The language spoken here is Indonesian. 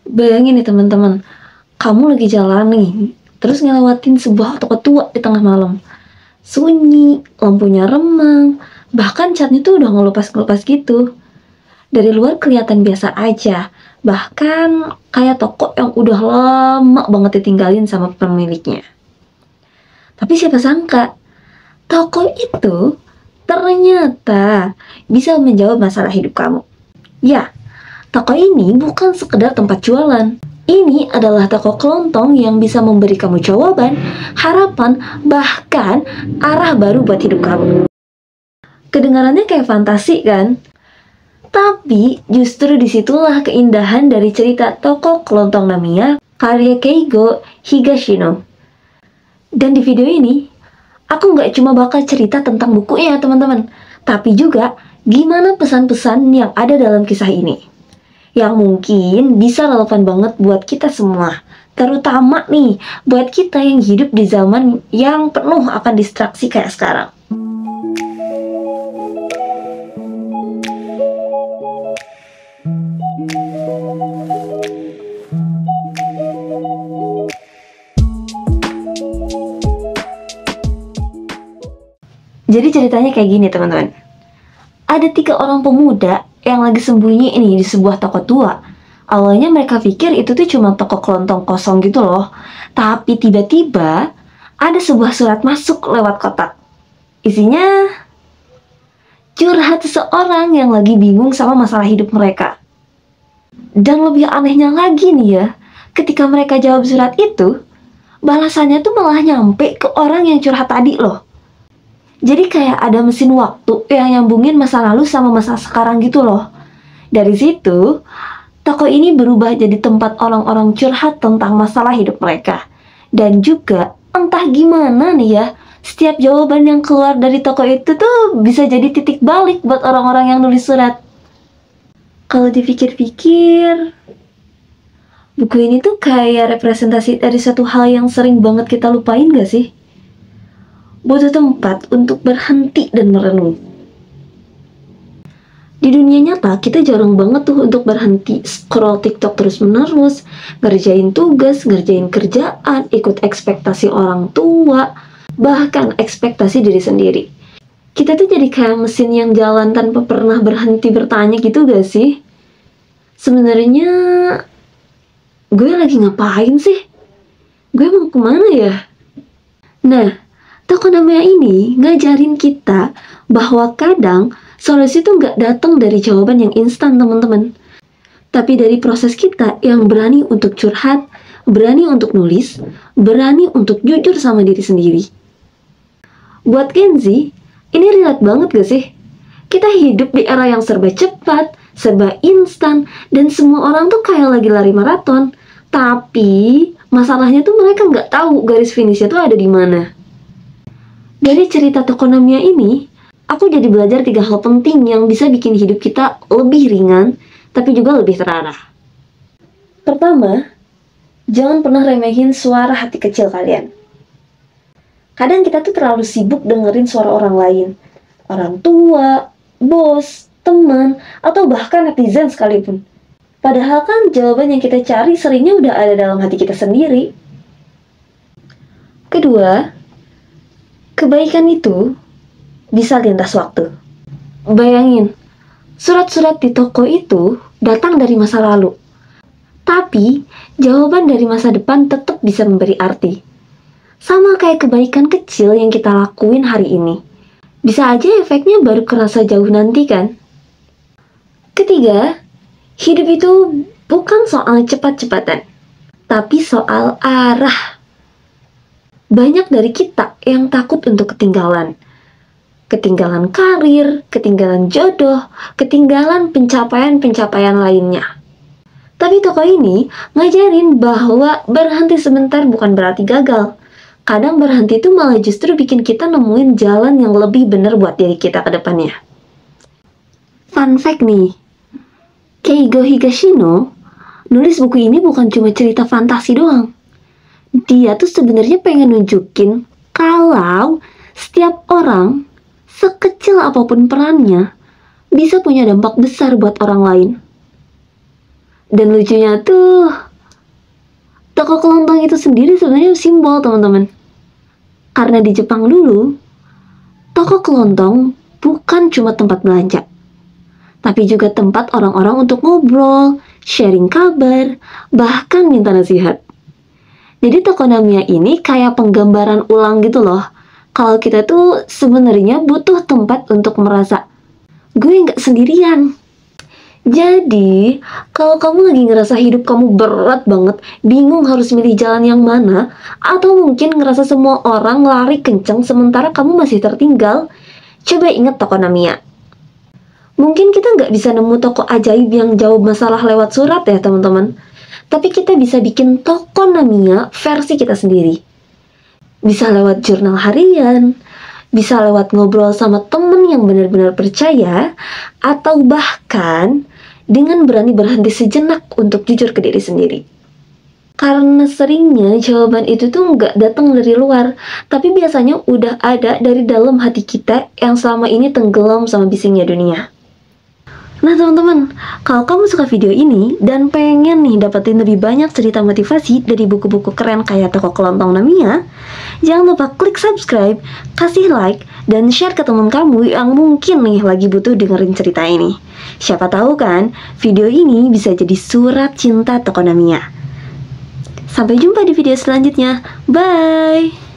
Bayangin nih teman-teman, kamu lagi jalan nih, terus ngelewatin sebuah toko tua di tengah malam. Sunyi, lampunya remang, bahkan catnya tuh udah ngelupas-ngelupas gitu. Dari luar kelihatan biasa aja, bahkan kayak toko yang udah lama banget ditinggalin sama pemiliknya. Tapi siapa sangka, toko itu ternyata bisa menjawab masalah hidup kamu. Ya, toko ini bukan sekedar tempat jualan. Ini adalah toko kelontong yang bisa memberi kamu jawaban, harapan, bahkan arah baru buat hidup kamu. Kedengarannya kayak fantasi kan? Tapi justru disitulah keindahan dari cerita toko kelontong Namiya karya Keigo Higashino. Dan di video ini, aku nggak cuma bakal cerita tentang bukunya teman-teman, tapi juga gimana pesan-pesan yang ada dalam kisah ini. Yang mungkin bisa relevan banget buat kita semua. Terutama nih, buat kita yang hidup di zaman yang penuh akan distraksi kayak sekarang. Jadi ceritanya kayak gini teman-teman. Ada 3 orang pemuda yang lagi sembunyi ini di sebuah toko tua. Awalnya mereka pikir itu tuh cuma toko kelontong kosong gitu loh. Tapi tiba-tiba ada sebuah surat masuk lewat kotak. Isinya curhat seseorang yang lagi bingung sama masalah hidup mereka. Dan lebih anehnya lagi nih ya, ketika mereka jawab surat itu, balasannya tuh malah nyampe ke orang yang curhat tadi loh. Jadi kayak ada mesin waktu yang nyambungin masa lalu sama masa sekarang gitu loh. Dari situ, toko ini berubah jadi tempat orang-orang curhat tentang masalah hidup mereka. Dan juga entah gimana nih ya, setiap jawaban yang keluar dari toko itu tuh bisa jadi titik balik buat orang-orang yang nulis surat. Kalau dipikir-pikir, buku ini tuh kayak representasi dari satu hal yang sering banget kita lupain gak sih? Butuh tempat untuk berhenti dan merenung. Di dunia nyata, kita jarang banget tuh untuk berhenti scroll TikTok terus-menerus, ngerjain tugas, ngerjain kerjaan, ikut ekspektasi orang tua, bahkan ekspektasi diri sendiri. Kita tuh jadi kayak mesin yang jalan tanpa pernah berhenti bertanya gitu gak sih? Sebenarnya, gue lagi ngapain sih? Gue mau kemana ya? Nah, toko Namiya ini ngajarin kita bahwa kadang solusi itu nggak datang dari jawaban yang instan teman-teman. Tapi dari proses kita yang berani untuk curhat, berani untuk nulis, berani untuk jujur sama diri sendiri. Buat Gen Z, ini relate banget gak sih? Kita hidup di era yang serba cepat, serba instan, dan semua orang tuh kayak lagi lari maraton. Tapi masalahnya tuh mereka nggak tahu garis finishnya tuh ada di mana. Dari cerita toko Namiya ini, aku jadi belajar 3 hal penting yang bisa bikin hidup kita lebih ringan, tapi juga lebih terarah. Pertama, jangan pernah remehin suara hati kecil kalian. Kadang kita tuh terlalu sibuk dengerin suara orang lain. Orang tua, bos, teman, atau bahkan netizen sekalipun. Padahal kan jawaban yang kita cari seringnya udah ada dalam hati kita sendiri. Kedua, kebaikan itu bisa lintas waktu. Bayangin, surat-surat di toko itu datang dari masa lalu. Tapi, jawaban dari masa depan tetap bisa memberi arti. Sama kayak kebaikan kecil yang kita lakuin hari ini. Bisa aja efeknya baru kerasa jauh nanti kan? Ketiga, hidup itu bukan soal cepat-cepatan, tapi soal arah. Banyak dari kita yang takut untuk ketinggalan. Ketinggalan karir, ketinggalan jodoh, ketinggalan pencapaian-pencapaian lainnya. Tapi toko ini ngajarin bahwa berhenti sebentar bukan berarti gagal. Kadang berhenti itu malah justru bikin kita nemuin jalan yang lebih benar buat diri kita ke depannya. Fun fact nih, Keigo Higashino nulis buku ini bukan cuma cerita fantasi doang. Dia tuh sebenarnya pengen nunjukin kalau setiap orang, sekecil apapun perannya, bisa punya dampak besar buat orang lain. Dan lucunya tuh, Toko kelontong itu sendiri sebenarnya simbol, teman-teman. Karena di Jepang dulu, toko kelontong bukan cuma tempat belanja, tapi juga tempat orang-orang untuk ngobrol, sharing kabar, bahkan minta nasihat. Jadi toko Namiya ini kayak penggambaran ulang gitu loh. Kalau kita tuh sebenarnya butuh tempat untuk merasa gue nggak sendirian. Jadi, kalau kamu lagi ngerasa hidup kamu berat banget, bingung harus milih jalan yang mana, atau mungkin ngerasa semua orang lari kenceng sementara kamu masih tertinggal, coba ingat toko Namiya. Mungkin kita nggak bisa nemu toko ajaib yang jawab masalah lewat surat ya teman-teman, tapi kita bisa bikin toko Namiya versi kita sendiri. Bisa lewat jurnal harian, bisa lewat ngobrol sama temen yang benar-benar percaya, atau bahkan dengan berani berhenti sejenak untuk jujur ke diri sendiri. Karena seringnya jawaban itu tuh nggak datang dari luar, tapi biasanya udah ada dari dalam hati kita yang selama ini tenggelam sama bisingnya dunia. Nah teman-teman, kalau kamu suka video ini dan pengen nih dapetin lebih banyak cerita motivasi dari buku-buku keren kayak Toko Kelontong Namiya, jangan lupa klik subscribe, kasih like, dan share ke teman kamu yang mungkin nih lagi butuh dengerin cerita ini. Siapa tahu kan, video ini bisa jadi surat cinta Toko Namiya. Sampai jumpa di video selanjutnya. Bye!